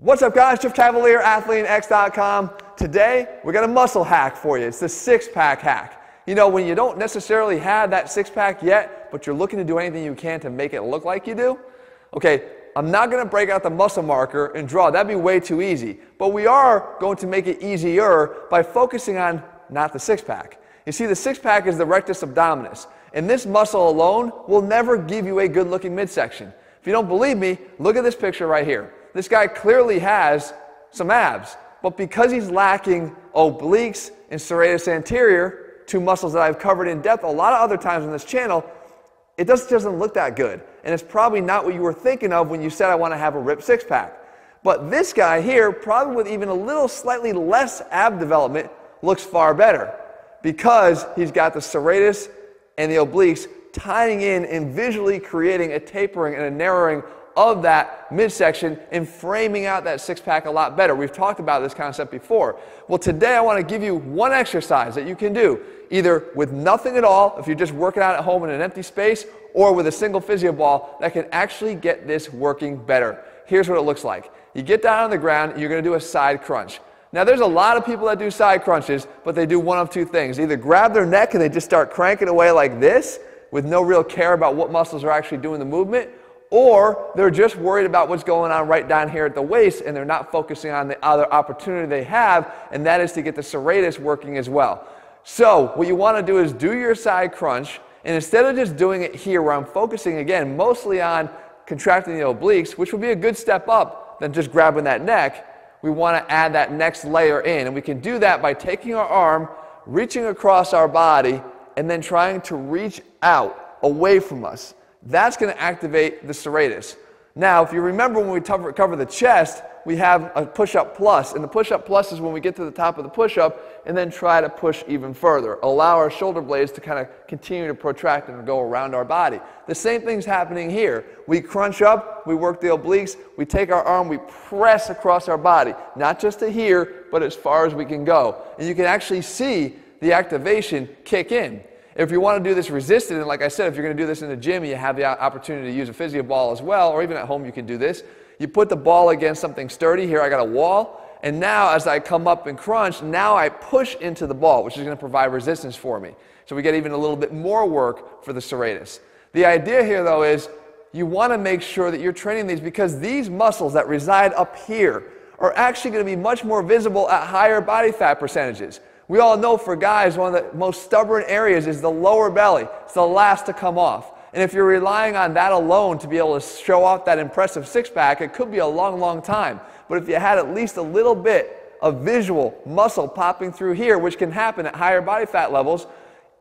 What's up guys, Jeff Cavalier, ATHLEAN-X.com. Today, we got a muscle hack for you. It's the six-pack hack. You know, when you don't necessarily have that six-pack yet, but you're looking to do anything you can to make it look like you do, okay, I'm not going to break out the muscle marker and draw. That'd be way too easy. But we are going to make it easier by focusing on not the six-pack. You see, the six-pack is the rectus abdominis, and this muscle alone will never give you a good-looking midsection. If you don't believe me, look at this picture right here. This guy clearly has some abs, but because he's lacking obliques and serratus anterior, two muscles that I've covered in depth a lot of other times on this channel, it just doesn't look that good. And it's probably not what you were thinking of when you said I want to have a ripped six-pack. But this guy here, probably with even a little slightly less ab development, looks far better because he's got the serratus and the obliques tying in and visually creating a tapering and a narrowing of that midsection and framing out that six-pack a lot better. We've talked about this concept before. Well, today I want to give you one exercise that you can do either with nothing at all, if you're just working out at home in an empty space, or with a single physio ball that can actually get this working better. Here's what it looks like. You get down on the ground and you're going to do a side crunch. Now there's a lot of people that do side crunches, but they do one of two things. Either grab their neck and they just start cranking away like this with no real care about what muscles are actually doing the movement, or they're just worried about what's going on right down here at the waist and they're not focusing on the other opportunity they have, and that is to get the serratus working as well. So what you want to do is do your side crunch, and instead of just doing it here where I'm focusing again mostly on contracting the obliques, which would be a good step up than just grabbing that neck, we want to add that next layer in, and we can do that by taking our arm, reaching across our body, and then trying to reach out away from us. That's going to activate the serratus. Now, if you remember when we cover the chest, we have a push-up plus, and the push-up plus is when we get to the top of the push-up and then try to push even further. Allow our shoulder blades to kind of continue to protract and go around our body. The same thing's happening here. We crunch up, we work the obliques, we take our arm, we press across our body, not just to here, but as far as we can go. And you can actually see the activation kick in. If you want to do this resisted, and like I said, if you're going to do this in the gym, you have the opportunity to use a physio ball as well, or even at home you can do this. You put the ball against something sturdy. Here I got a wall, and now as I come up and crunch, now I push into the ball, which is going to provide resistance for me. So we get even a little bit more work for the serratus. The idea here though is you want to make sure that you're training these because these muscles that reside up here are actually going to be much more visible at higher body fat percentages. We all know for guys, one of the most stubborn areas is the lower belly. It's the last to come off. And if you're relying on that alone to be able to show off that impressive six-pack, it could be a long, long time. But if you had at least a little bit of visual muscle popping through here, which can happen at higher body fat levels,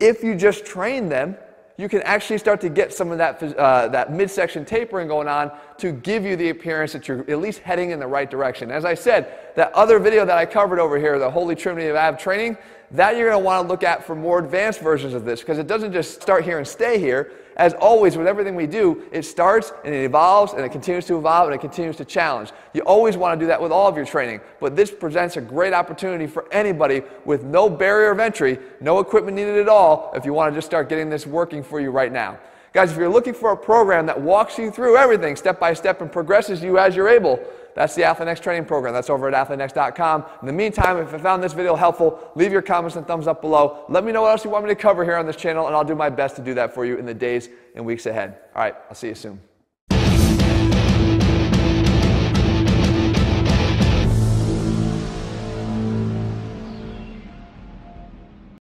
if you just train them, you can actually start to get some of that, that midsection tapering going on to give you the appearance that you're at least heading in the right direction. As I said, that other video that I covered over here, the Holy Trinity of Ab Training, that you're going to want to look at for more advanced versions of this because it doesn't just start here and stay here. As always, with everything we do, it starts and it evolves and it continues to evolve and it continues to challenge. You always want to do that with all of your training, but this presents a great opportunity for anybody with no barrier of entry, no equipment needed at all, if you want to just start getting this working for you right now. Guys, if you're looking for a program that walks you through everything step by step and progresses you as you're able, that's the ATHLEAN-X training program. That's over at ATHLEAN-X.com. In the meantime, if you found this video helpful, leave your comments and thumbs up below. Let me know what else you want me to cover here on this channel, and I'll do my best to do that for you in the days and weeks ahead. All right, I'll see you soon.